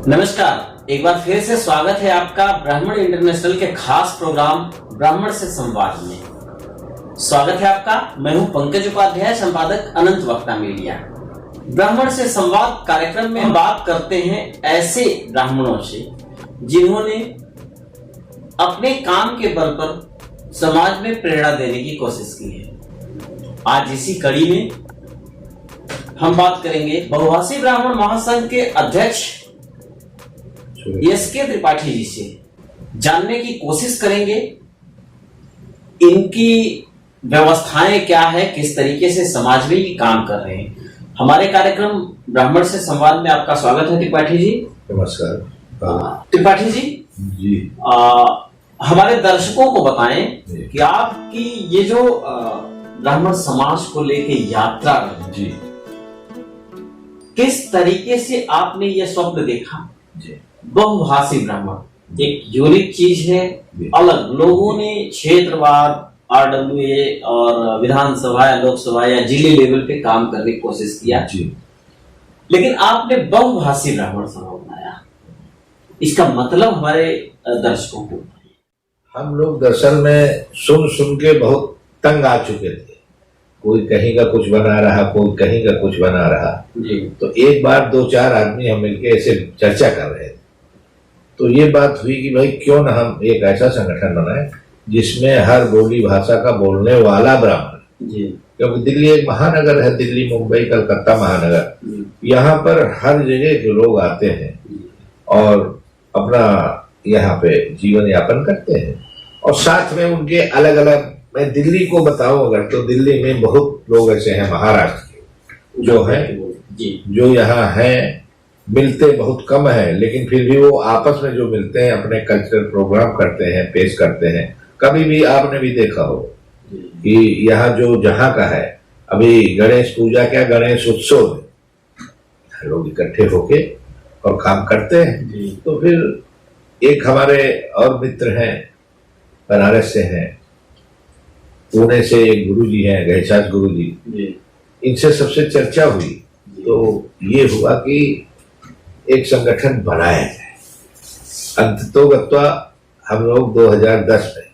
नमस्कार, एक बार फिर से स्वागत है आपका ब्राह्मण इंटरनेशनल के खास प्रोग्राम ब्राह्मण से संवाद में। स्वागत है आपका। मैं हूं पंकज उपाध्याय, संपादक अनंत वक्ता मीडिया। ब्राह्मण से संवाद कार्यक्रम में बात करते हैं ऐसे ब्राह्मणों से जिन्होंने अपने काम के बल पर समाज में प्रेरणा देने की कोशिश की है। आज इसी कड़ी में हम बात करेंगे बहुभाषी ब्राह्मण महासंघ के अध्यक्ष एसके त्रिपाठी जी से। जानने की कोशिश करेंगे इनकी व्यवस्थाएं क्या है, किस तरीके से समाज में ये काम कर रहे हैं। हमारे कार्यक्रम ब्राह्मण से संवाद में आपका स्वागत है त्रिपाठी जी। नमस्कार त्रिपाठी जी। जी हमारे दर्शकों को बताएं कि आपकी ये जो ब्राह्मण समाज को लेके यात्रा जी किस तरीके से आपने ये स्वप्न देखा। जी बहुभाषी ब्राह्मण एक यूनिक चीज है, अलग। लोगों ने क्षेत्रवाद, RWA और विधानसभा या लोकसभा या जिले लेवल पे काम करने की कोशिश किया जी, लेकिन आपने बहुभाषी ब्राह्मण समाज बनाया। इसका मतलब हमारे दर्शकों को। हम लोग दरअसल में सुन के बहुत तंग आ चुके थे। कोई कहीं का कुछ बना रहा, कोई कहीं का कुछ बना रहा जी। तो एक बार 2-4 आदमी हम मिलके ऐसे चर्चा कर रहे थे, तो ये बात हुई कि भाई क्यों ना हम एक ऐसा संगठन बनाए जिसमें हर बोली भाषा का बोलने वाला ब्राह्मण, क्योंकि दिल्ली एक महानगर है, दिल्ली, मुंबई, कलकत्ता महानगर, यहाँ पर हर जगह के लोग आते हैं और अपना यहाँ पे जीवन यापन करते हैं। और साथ में उनके अलग अलग, मैं दिल्ली को बताऊं अगर, तो दिल्ली में बहुत लोग ऐसे हैं महाराष्ट्र के जो हैं, जो यहाँ हैं, मिलते बहुत कम है, लेकिन फिर भी वो आपस में जो मिलते हैं अपने कल्चरल प्रोग्राम करते हैं, पेश करते हैं। कभी भी आपने भी देखा हो कि यहाँ जो जहाँ का है, अभी गणेश पूजा क्या, गणेश उत्सव में लोग इकट्ठे होके और काम करते हैं। तो फिर एक हमारे और मित्र हैं, बनारस से हैं, पुणे से एक गुरु जी हैं, गहसास गुरु जी, इनसे सबसे चर्चा हुई तो ये हुआ कि एक संगठन बनाया जाए। अंततोगत्वा हम लोग 2010 में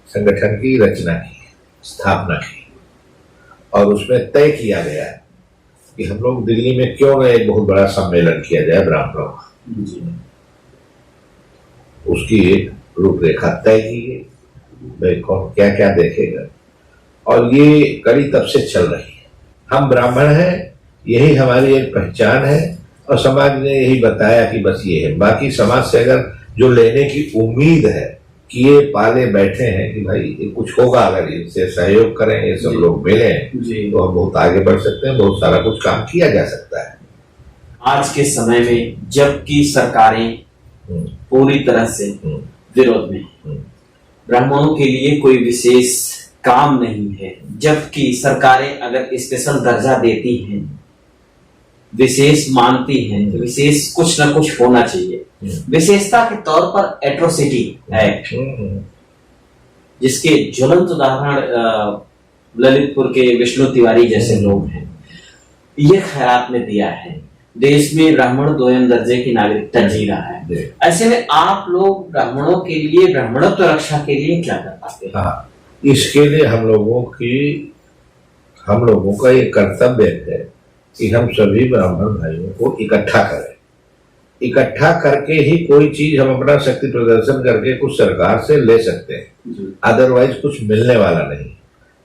संगठन की रचना की, स्थापना की, और उसमें तय किया गया कि हम लोग दिल्ली में क्यों न एक बहुत बड़ा सम्मेलन किया जाए ब्राह्मणों का। उसकी एक रूपरेखा तय की गई, भाई कौन क्या क्या देखेगा, और ये कड़ी तब से चल रही है। हम ब्राह्मण हैं, यही हमारी एक पहचान है, और समाज ने यही बताया कि बस ये है। बाकी समाज से अगर जो लेने की उम्मीद है कि ये पाले बैठे हैं कि भाई ये कुछ होगा, अगर इनसे सहयोग करें, ये सब लोग मिले तो हम बहुत आगे बढ़ सकते हैं, बहुत सारा कुछ काम किया जा सकता है। आज के समय में जबकि सरकारें पूरी तरह से विरोध में, ब्राह्मणों के लिए कोई विशेष काम नहीं है, जबकि सरकारें अगर स्पेशल दर्जा देती हैं, विशेष मानती हैं, तो विशेष कुछ ना कुछ होना चाहिए। विशेषता के तौर पर एट्रोसिटी एक्ट, जिसके ज्वलंत उदाहरण ललितपुर के विष्णु तिवारी जैसे लोग हैं, ये खैरात में दिया है। देश में ब्राह्मण 2 दर्जे की नागरिकता जी रहा है। ऐसे में आप लोग ब्राह्मणों के लिए, ब्राह्मणत्व रक्षा के लिए क्या कर पाते हैं? इसके लिए हम लोगों का ये कर्तव्य है कि हम सभी ब्राह्मण भाइयों को इकट्ठा करें। इकट्ठा करके ही कोई चीज हम अपना शक्ति प्रदर्शन करके कुछ सरकार से ले सकते हैं, अदरवाइज कुछ मिलने वाला नहीं।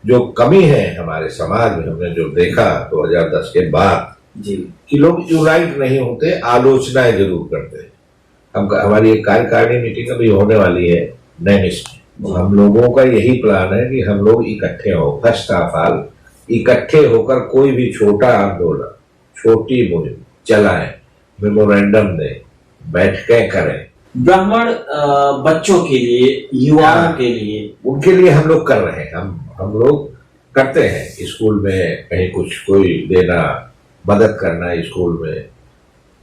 जो कमी है हमारे समाज में, हमने जो देखा 2010 के बाद कि लोग यूनाइट नहीं होते, आलोचनाएं जरूर करते हैं। हमारी एक कार्यकारिणी मीटिंग अभी होने वाली है नैमिष में, हम लोगों का यही प्लान है कि हम लोग इकट्ठे हो, फर्स्ट ऑफ ऑल इकट्ठे होकर कोई भी छोटा आंदोलन, छोटी मुहिम चलाएं, मेमोरेंडम दें, बैठकें करें। ब्राह्मण बच्चों के लिए, युवाओं के लिए, उनके लिए हम लोग कर रहे हैं। हम लोग करते हैं स्कूल में, कहीं कुछ कोई देना, मदद करना, स्कूल में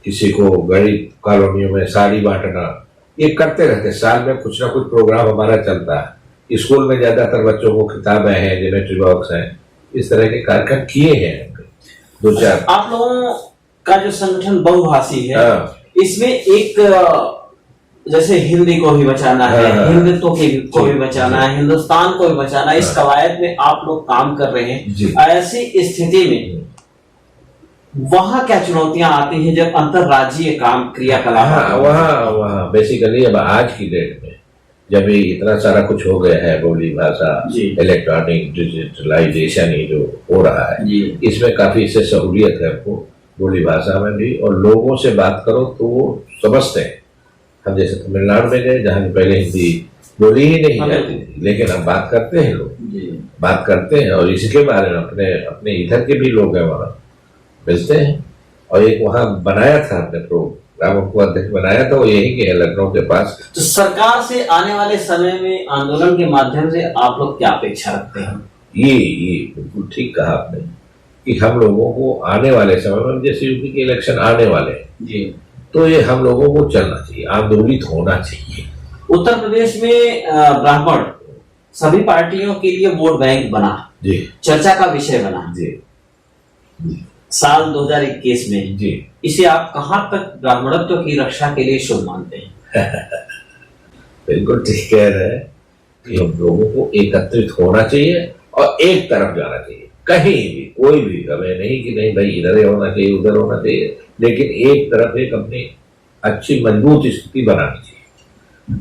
किसी को गरीब कॉलोनियों में साड़ी बांटना, ये करते रहते। साल में कुछ ना कुछ प्रोग्राम हमारा चलता है। स्कूल में ज्यादातर बच्चों को किताबें हैं, ज्योमेट्री बॉक्स हैं, इस तरह के कार्यक्रम किए हैं 2-4। आप लोगों का जो संगठन बहुभाषी है, हाँ। इसमें एक जैसे हिंदी को भी बचाना है, हाँ। हिंदुत्व को भी बचाना है, हिंदुस्तान को भी बचाना है, इस कवायद में आप लोग काम कर रहे हैं। ऐसी स्थिति में वहां क्या चुनौतियां आती हैं जब अंतरराज्यीय काम क्रियाकलाप? वहाँ बेसिकली अब आज की डेट में जब ये इतना सारा कुछ हो गया है, बोली भाषा, इलेक्ट्रॉनिक डिजिटलाइजेशन ये जो हो रहा है, इसमें काफी इससे सहूलियत है हमको बोली भाषा में भी, और लोगों से बात करो तो वो समझते हैं। हम जैसे तमिलनाडु में गए जहाँ पहले हिंदी बोली ही नहीं जाती थी, लेकिन हम बात करते हैं, लोग बात करते हैं, और इसके बारे में अपने इधर के भी लोग हैं वहाँ मिलते हैं। और एक वहाँ बनाया था हमने प्रोग्राम को अध्यक्ष बनाया था, वो यही के है लखनऊ के पास। तो सरकार से आने वाले समय में आंदोलन के माध्यम से आप लोग क्या अपेक्षा रखते हैं? ये बिल्कुल ठीक कहा आपने कि हम लोगों को आने वाले समय में, जैसे यूपी के इलेक्शन आने वाले हैं, तो ये हम लोगों को चलना चाहिए, आंदोलित होना चाहिए। उत्तर प्रदेश में ब्राह्मण सभी पार्टियों के लिए वोट बैंक बना, चर्चा का विषय बना साल 2021 में। इसे आप कहां तक ब्राह्मणत्व की रक्षा के लिए शुभ मानते हैं? बिल्कुल ठीक कह रहे हैं कि हम लोगों को एकत्रित होना चाहिए और एक तरफ जाना चाहिए, कहीं भी कोई भी, हमें नहीं कि नहीं भाई इधर होना चाहिए उधर होना चाहिए, लेकिन एक तरफ एक अपनी अच्छी मजबूत स्थिति बनानी चाहिए।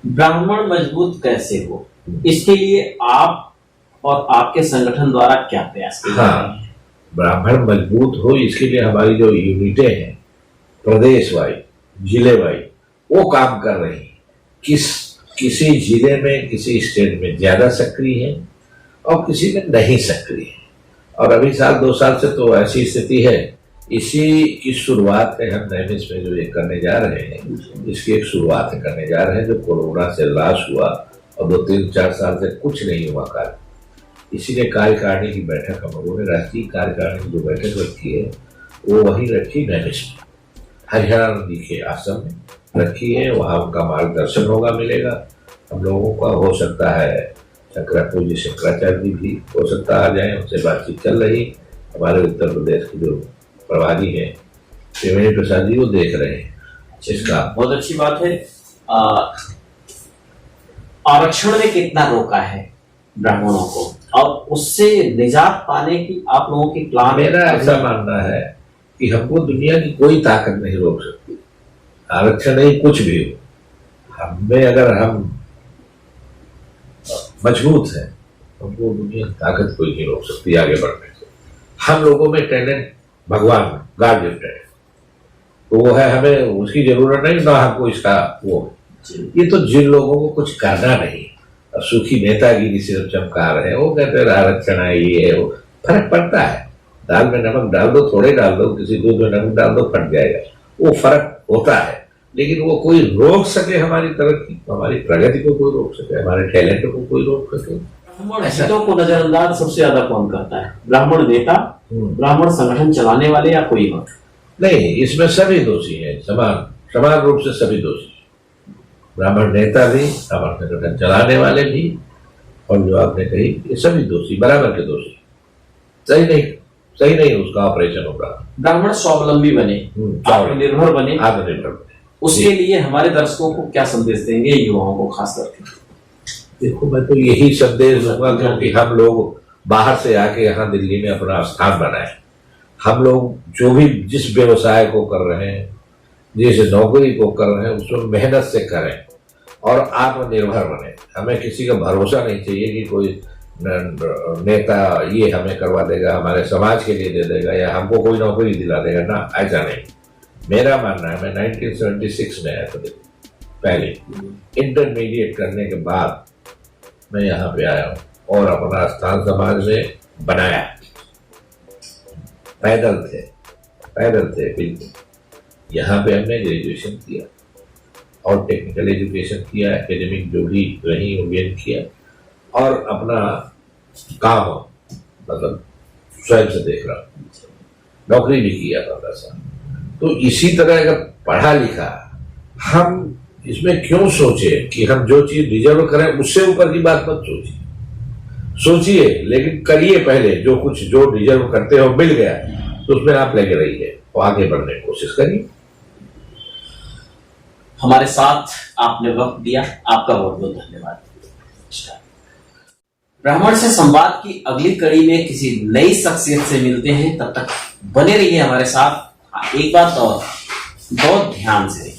ब्राह्मण मजबूत कैसे हो, इसके लिए आप और आपके संगठन द्वारा क्या प्रयास किए जा रहे हैं? ब्राह्मण मजबूत हो इसके लिए हमारी जो यूनिटें हैं प्रदेश वाइज, जिले वाइज, वो काम कर रही हैं। किसी जिले में, किसी स्टेट में ज्यादा सक्रिय है और किसी में नहीं सक्रिय है। और अभी साल 2 साल से तो ऐसी स्थिति है, इसी की शुरुआत है हम नैमिष में जो ये करने जा रहे हैं, इसकी एक शुरुआत करने जा रहे हैं। जो कोरोना से लाश हुआ और 2-3-4 साल से कुछ नहीं हुआ कार्य, इसीलिए कार्यकारिणी की बैठक हम लोगों ने, राष्ट्रीय कार्यकारिणी की जो बैठक रखी है वो वही रखी नैमिष में, हरियाणा नदी के आश्रम में रखी है। वहाँ उनका मार्गदर्शन होगा, मिलेगा हम लोगों का। हो सकता है पूज्य शंकराचार्य जी भी हो सकता आ जाए, उनसे बातचीत चल रही। हमारे उत्तर प्रदेश के जो प्रभारी हैं त्रिवेणी प्रसाद जी, वो देख रहे हैं इसका। बहुत अच्छी बात है। आरक्षण ने कितना रोका है ब्राह्मणों को, और उससे निजात पाने की आप लोगों की प्लान? मेरा ऐसा मानना है कि हमको दुनिया की कोई ताकत नहीं रोक सकती, आरक्षण नहीं कुछ भी हो। हमें अगर हम मजबूत है, हमको दुनिया की ताकत कोई नहीं रोक सकती आगे बढ़ने से। हम लोगों में टैलेंट भगवान गॉड गिफ्टेड है, तो वो है, हमें उसकी जरूरत नहीं ना हमको इसका वो। ये तो जिन लोगों को कुछ करना नहीं, सुखी नेतागिरी सिर्फ चमका रहे हैं, वो कहते हैं आरक्षण है, ये है वो, फर्क पड़ता है। दाल में नमक डाल दो, थोड़े डाल दो, किसी दूध में नमक डाल दो, फट जाएगा, वो फर्क होता है। लेकिन वो कोई रोक सके हमारी तरक्की, हमारी प्रगति को कोई रोक सके, हमारे टैलेंट को कोई रोक सके? ब्राह्मण हितों को नजरअंदाज सबसे ज्यादा कौन करता है? ब्राह्मण नेता, ब्राह्मण संगठन चलाने वाले, या कोई और? नहीं, इसमें सभी दोषी हैं, समान रूप से सभी दोषी। ब्राह्मण नेता भी, ब्राह्मण संगठन चलाने वाले भी, और जो आपने कही ये सभी दोषी, बराबर के दोषी। सही नहीं उसका ऑपरेशन होगा। ब्राह्मण स्वावलंबी बने, आत्मनिर्भर बने, उसके लिए हमारे दर्शकों को क्या संदेश देंगे, युवाओं को खास करके? देखो, मैं तो यही संदेश दूंगा, क्योंकि हम लोग बाहर से आके यहाँ दिल्ली में अपना स्थान बनाए। हम लोग जो भी जिस व्यवसाय को कर रहे हैं, जिस नौकरी को कर रहे हैं, उसमें मेहनत से करें और आत्मनिर्भर बने। हमें किसी का भरोसा नहीं चाहिए कि कोई नेता ये हमें करवा देगा, हमारे समाज के लिए दे देगा, या हमको कोई नौकरी दिला देगा, ना, ऐसा नहीं। मेरा मानना है, मैं 1976 में आया था, पहले इंटरमीडिएट करने के बाद मैं यहाँ पे आया हूँ और अपना स्थान समाज में बनाया। पैदल थे बिल्कुल। यहाँ पे हमने ग्रेजुएशन किया और टेक्निकल एजुकेशन किया, एकेडमिक जो भी रही वो किया, और अपना काम मतलब स्वयं से देख रहा हूँ। नौकरी भी किया 15 साल। तो इसी तरह अगर पढ़ा लिखा, हम इसमें क्यों सोचे कि हम जो चीज डिजर्व करें उससे ऊपर की बात मत सोचिए, लेकिन करिए पहले। जो डिजर्व करते हो मिल गया तो उसमें आप लगे रहिए। और आगे बढ़ने की कोशिश करिए। हमारे साथ आपने वक्त दिया, आपका बहुत बहुत धन्यवाद। ब्राह्मण से संवाद की अगली कड़ी में किसी नई शख्सियत से मिलते हैं, तब तक बने रहिए हमारे साथ। एक बात और, बहुत ध्यान से